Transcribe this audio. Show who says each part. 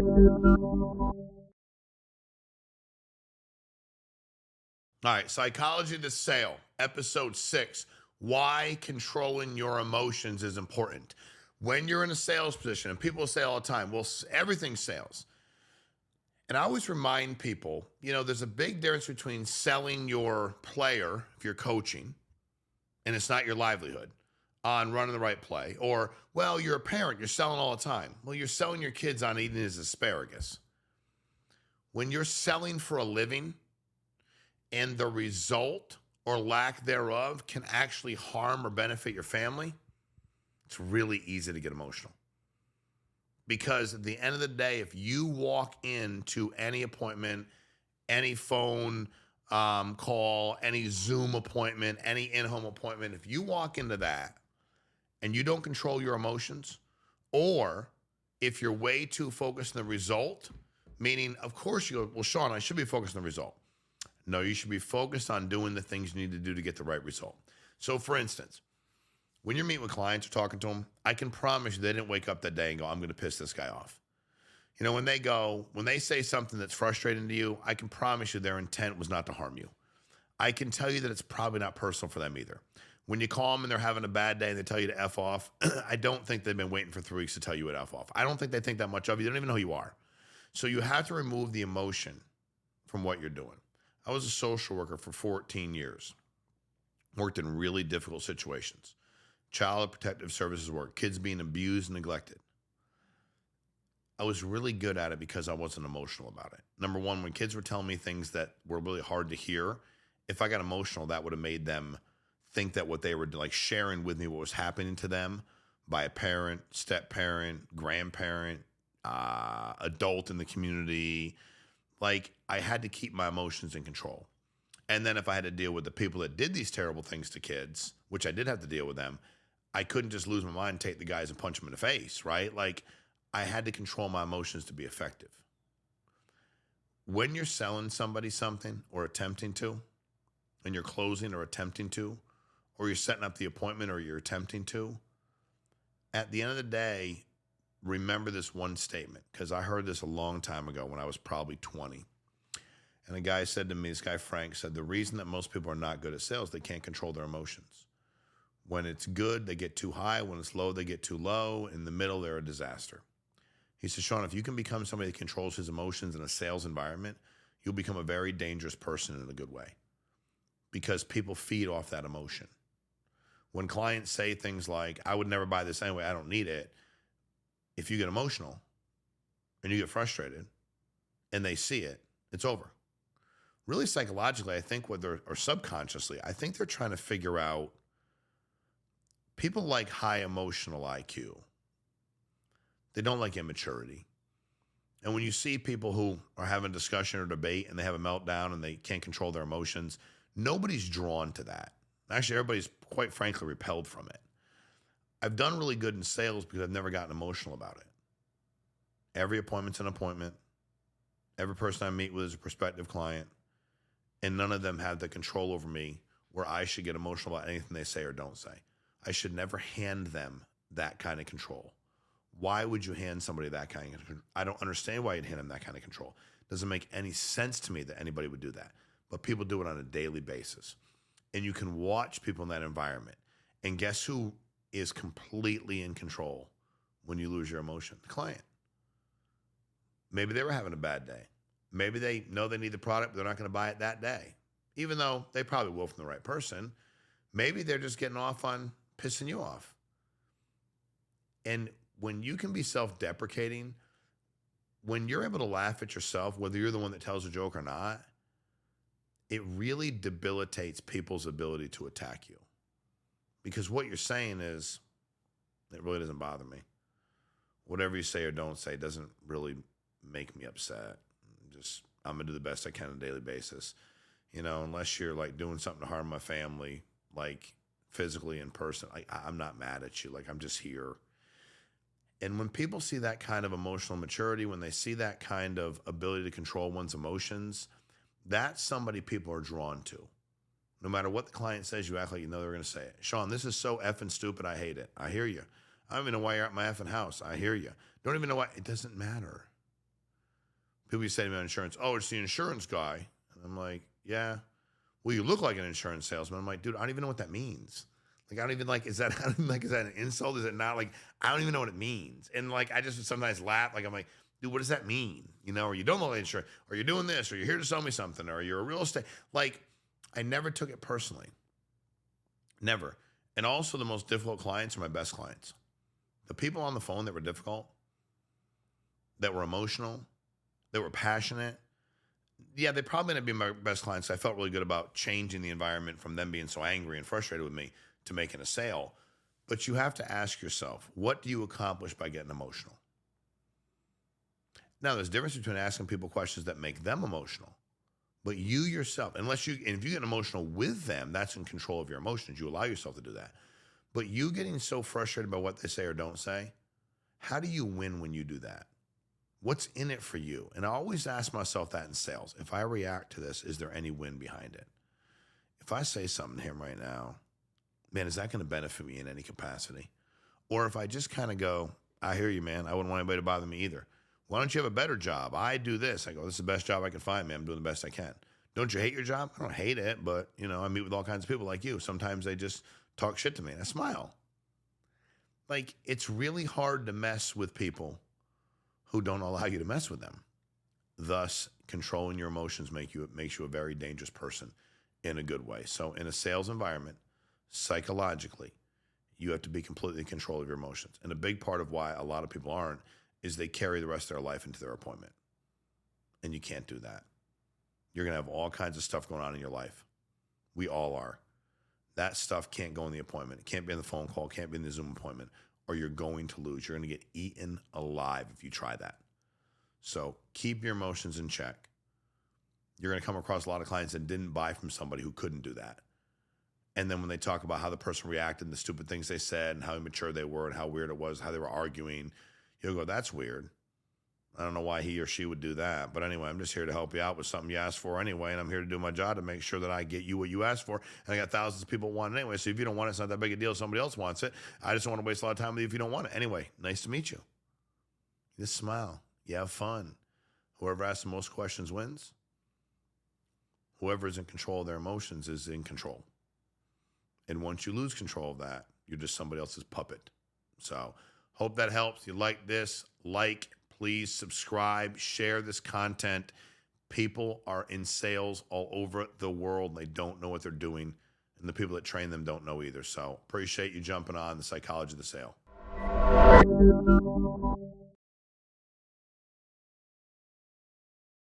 Speaker 1: All right, Psychology to Sale, episode 6, why controlling your emotions is important. When you're in a sales position, and people say all the time, well, everything's sales. And I always remind people, there's a big difference between selling your player, if you're coaching, and it's not your livelihood, on running the right play. Or, well, you're a parent, you're selling all the time. Well, you're selling your kids on eating his asparagus. When you're selling for a living, and the result or lack thereof can actually harm or benefit your family, it's really easy to get emotional. Because at the end of the day, if you walk into any appointment, any phone call, any Zoom appointment, any in-home appointment, if you walk into that and you don't control your emotions, or if you're way too focused on the result, meaning, of course, you go, well, Sean, I should be focused on the result. No, you should be focused on doing the things you need to do to get the right result. So, for instance, when you're meeting with clients or talking to them, I can promise you they didn't wake up that day and go, I'm going to piss this guy off. When they say something that's frustrating to you, I can promise you their intent was not to harm you. I can tell you that it's probably not personal for them either. When you call them and they're having a bad day and they tell you to F off, I don't think they've been waiting for 3 weeks to tell you to F off. I don't think they think that much of you. They don't even know who you are. So you have to remove the emotion from what you're doing. I was a social worker for 14 years, worked in really difficult situations. Child protective services work, kids being abused and neglected. I was really good at it because I wasn't emotional about it. Number one, when kids were telling me things that were really hard to hear, if I got emotional, that would have made them think that what they were like sharing with me, what was happening to them by a parent, step-parent, grandparent, adult in the community, like I had to keep my emotions in control. And then if I had to deal with the people that did these terrible things to kids, which I did have to deal with them, I couldn't just lose my mind and take the guys and punch them in the face, right? Like I had to control my emotions to be effective. When you're selling somebody something or attempting to, and you're closing or attempting to, or you're setting up the appointment or you're attempting to, at the end of the day, remember this one statement, because I heard this a long time ago when I was probably 20. And a guy said to me, this guy Frank said, the reason that most people are not good at sales, they can't control their emotions. When it's good, they get too high. When it's low, they get too low. In the middle, they're a disaster. He said, Sean, if you can become somebody that controls his emotions in a sales environment, you'll become a very dangerous person in a good way, because people feed off that emotion. When clients say things like, I would never buy this anyway, I don't need it. If you get emotional and you get frustrated and they see it, it's over. Really psychologically, I think or subconsciously, I think they're trying to figure out people like high emotional IQ. They don't like immaturity. And when you see people who are having a discussion or debate and they have a meltdown and they can't control their emotions, nobody's drawn to that. Actually, everybody's quite frankly repelled from it. I've done really good in sales because I've never gotten emotional about it. Every appointment's an appointment. Every person I meet with is a prospective client. And none of them have the control over me where I should get emotional about anything they say or don't say. I should never hand them that kind of control. Why would you hand somebody that kind of control? I don't understand why you'd hand them that kind of control. It doesn't make any sense to me that anybody would do that. But people do it on a daily basis. And you can watch people in that environment. And guess who is completely in control when you lose your emotion? The client. Maybe they were having a bad day. Maybe they know they need the product, but they're not going to buy it that day, even though they probably will from the right person. Maybe they're just getting off on pissing you off. And when you can be self-deprecating, when you're able to laugh at yourself, whether you're the one that tells a joke or not, it really debilitates people's ability to attack you. Because what you're saying is, it really doesn't bother me. Whatever you say or don't say doesn't really make me upset. I'm going to do the best I can on a daily basis. Unless you're like doing something to harm my family, like physically in person, I'm not mad at you. Like I'm just here. And when people see that kind of emotional maturity, when they see that kind of ability to control one's emotions, that's somebody people are drawn to. No matter what the client says, you act like you know they're going to say it. Sean, this is so effing stupid. I hate it. I hear you. I don't even know why you're at my effing house. I hear you. Don't even know why. It doesn't matter. People say to me on insurance, oh, it's the insurance guy. And I'm like, yeah. Well, you look like an insurance salesman. I'm like, dude, I don't even know what that means. Like, I don't even like, is that an insult? Is it not? Like, I don't even know what it means. And like, I just sometimes laugh. Like, I'm like, dude, what does that mean? You know, or you don't look like insurance, or you're doing this, or you're here to sell me something, or you're a real estate. Like, I never took it personally. Never. And also the most difficult clients are my best clients. The people on the phone that were difficult, that were emotional, that were passionate, yeah, they probably ended up being my best clients. I felt really good about changing the environment from them being so angry and frustrated with me to making a sale. But you have to ask yourself, what do you accomplish by getting emotional? Now, there's a difference between asking people questions that make them emotional. But you yourself, and if you get emotional with them, that's in control of your emotions. You allow yourself to do that. But you getting so frustrated by what they say or don't say, how do you win when you do that? What's in it for you? And I always ask myself that in sales. If I react to this, is there any win behind it? If I say something to him right now, man, is that going to benefit me in any capacity? Or if I just kind of go, I hear you, man. I wouldn't want anybody to bother me either. Why don't you have a better job? I do this. I go, this is the best job I can find, man. I'm doing the best I can. Don't you hate your job? I don't hate it, but, you know, I meet with all kinds of people like you. Sometimes they just talk shit to me and I smile. Like, it's really hard to mess with people who don't allow you to mess with them. Thus, controlling your emotions makes you a very dangerous person in a good way. So in a sales environment, psychologically, you have to be completely in control of your emotions. And a big part of why a lot of people aren't is they carry the rest of their life into their appointment. And you can't do that. You're going to have all kinds of stuff going on in your life. We all are. That stuff can't go in the appointment. It can't be in the phone call. It can't be in the Zoom appointment. Or you're going to lose. You're going to get eaten alive if you try that. So keep your emotions in check. You're going to come across a lot of clients that didn't buy from somebody who couldn't do that. And then when they talk about how the person reacted and the stupid things they said and how immature they were and how weird it was, how they were arguing, you'll go, that's weird. I don't know why he or she would do that. But anyway, I'm just here to help you out with something you asked for anyway. And I'm here to do my job to make sure that I get you what you asked for. And I got thousands of people want it anyway. So if you don't want it, it's not that big a deal. Somebody else wants it. I just don't want to waste a lot of time with you if you don't want it. Anyway, nice to meet you. You just smile. You have fun. Whoever asks the most questions wins. Whoever is in control of their emotions is in control. And once you lose control of that, you're just somebody else's puppet. So hope that helps. You like this, please subscribe, share this content. People are in sales all over the world and they don't know what they're doing. And the people that train them don't know either. So appreciate you jumping on the psychology of the sale.